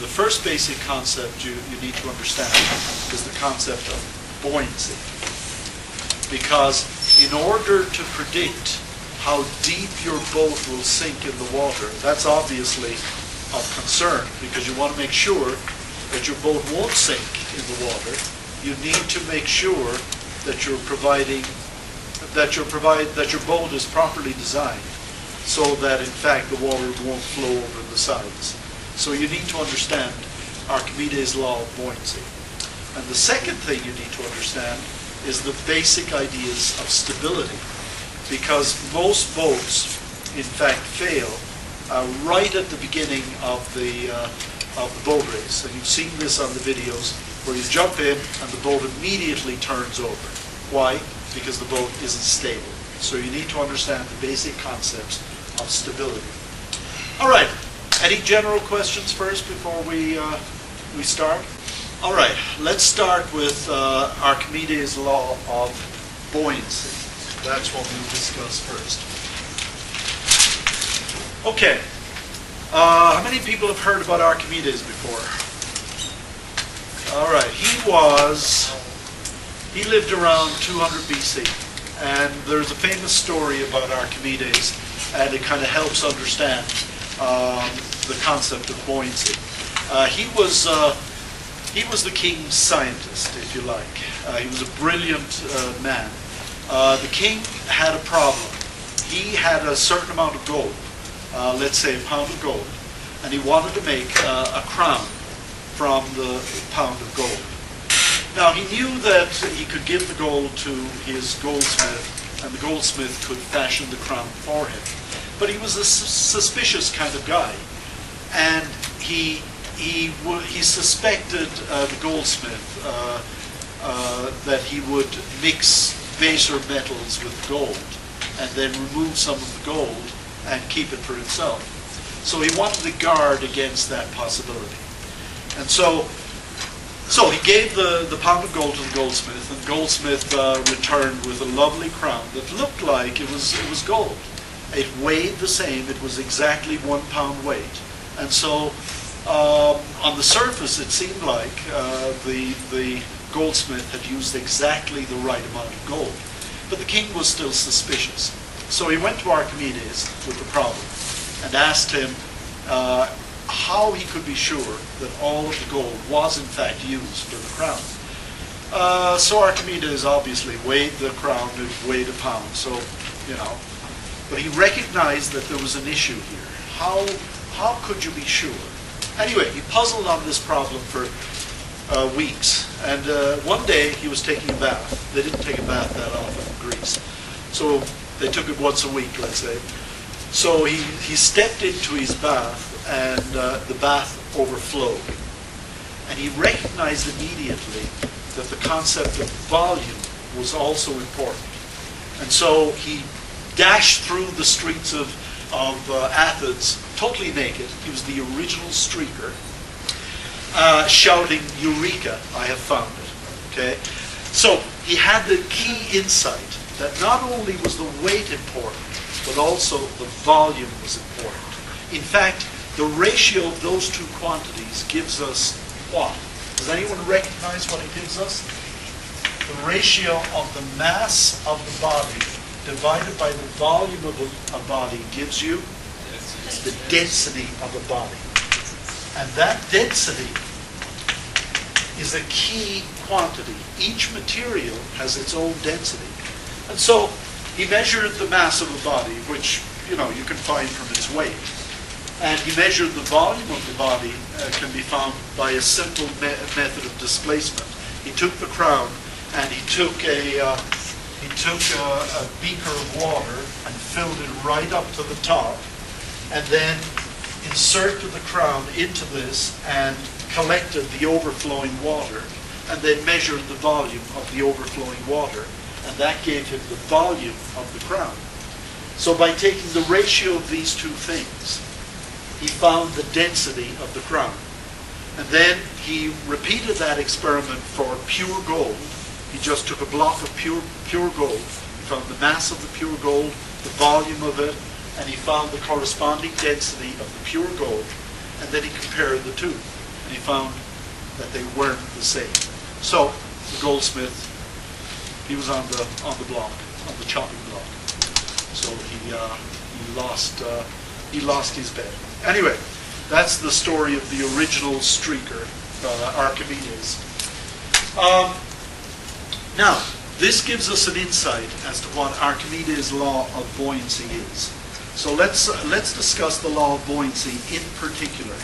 the first basic concept you need to understand is the concept of buoyancy. Because in order to predict how deep your boat will sink in the water, that's obviously of concern, because you want to make sure that your boat won't sink in the water. You need to make sure that you're providing that your boat is properly designed so that in fact the water won't flow over the sides. So you need to understand Archimedes' law of buoyancy. And the second thing you need to understand is the basic ideas of stability, because most boats in fact fail right at the beginning of the boat race. And you've seen this on the videos where you jump in and the boat immediately turns over. Why? Because the boat isn't stable. So you need to understand the basic concepts of stability. All right. Any general questions first before we start? All right. Let's start with Archimedes' law of buoyancy. That's what we'll discuss first. Okay. How many people have heard about Archimedes before? All right. He lived around 200 BC. And there's a famous story about Archimedes, and it kind of helps understand the concept of buoyancy. He was the king's scientist, if you like. He was a brilliant man. The king had a problem. He had a certain amount of gold, let's say a pound of gold, and he wanted to make a crown from the pound of gold. Now, he knew that he could give the gold to his goldsmith, and the goldsmith could fashion the crown for him. But he was a suspicious kind of guy, and he suspected the goldsmith that he would mix baser metals with gold, and then remove some of the gold and keep it for himself. So he wanted to guard against that possibility. And so he gave the pound of gold to the goldsmith, and the goldsmith returned with a lovely crown that looked like it was gold. It weighed the same. It was exactly 1 pound weight. And so on the surface, it seemed like the goldsmith had used exactly the right amount of gold. But the king was still suspicious. So he went to Archimedes with the problem and asked him how he could be sure that all of the gold was in fact used for the crown. So Archimedes obviously weighed the crown. It weighed a pound, so, but he recognized that there was an issue here. How could you be sure? Anyway, he puzzled on this problem for weeks. And one day he was taking a bath. They didn't take a bath that often in Greece. So they took it once a week, let's say. So he stepped into his bath, and the bath overflowed. And he recognized immediately that the concept of volume was also important. And so he dashed through the streets of Athens, totally naked. He was the original streaker, shouting, "Eureka, I have found it." Okay? So he had the key insight that not only was the weight important, but also the volume was important. In fact, the ratio of those two quantities gives us what? Does anyone recognize what it gives us? The ratio of the mass of the body divided by the volume of a body gives you the density of a body. And that density is a key quantity. Each material has its own density. And so he measured the mass of a body, which you can find from its weight. And he measured the volume of the body, can be found by a simple method of displacement. He took the crown and he took a beaker of water and filled it right up to the top, and then inserted the crown into this and collected the overflowing water, and then measured the volume of the overflowing water, and that gave him the volume of the crown. So by taking the ratio of these two things, he found the density of the crown. And then he repeated that experiment for pure gold. He just took a block of pure gold. He found the mass of the pure gold, the volume of it, and he found the corresponding density of the pure gold, and then he compared the two. he found that they weren't the same. So the goldsmith, he was on the block, on the chopping block. So he lost his bet. Anyway, that's the story of the original streaker, Archimedes. Now, this gives us an insight as to what Archimedes' law of buoyancy is. So let's discuss the law of buoyancy in particular.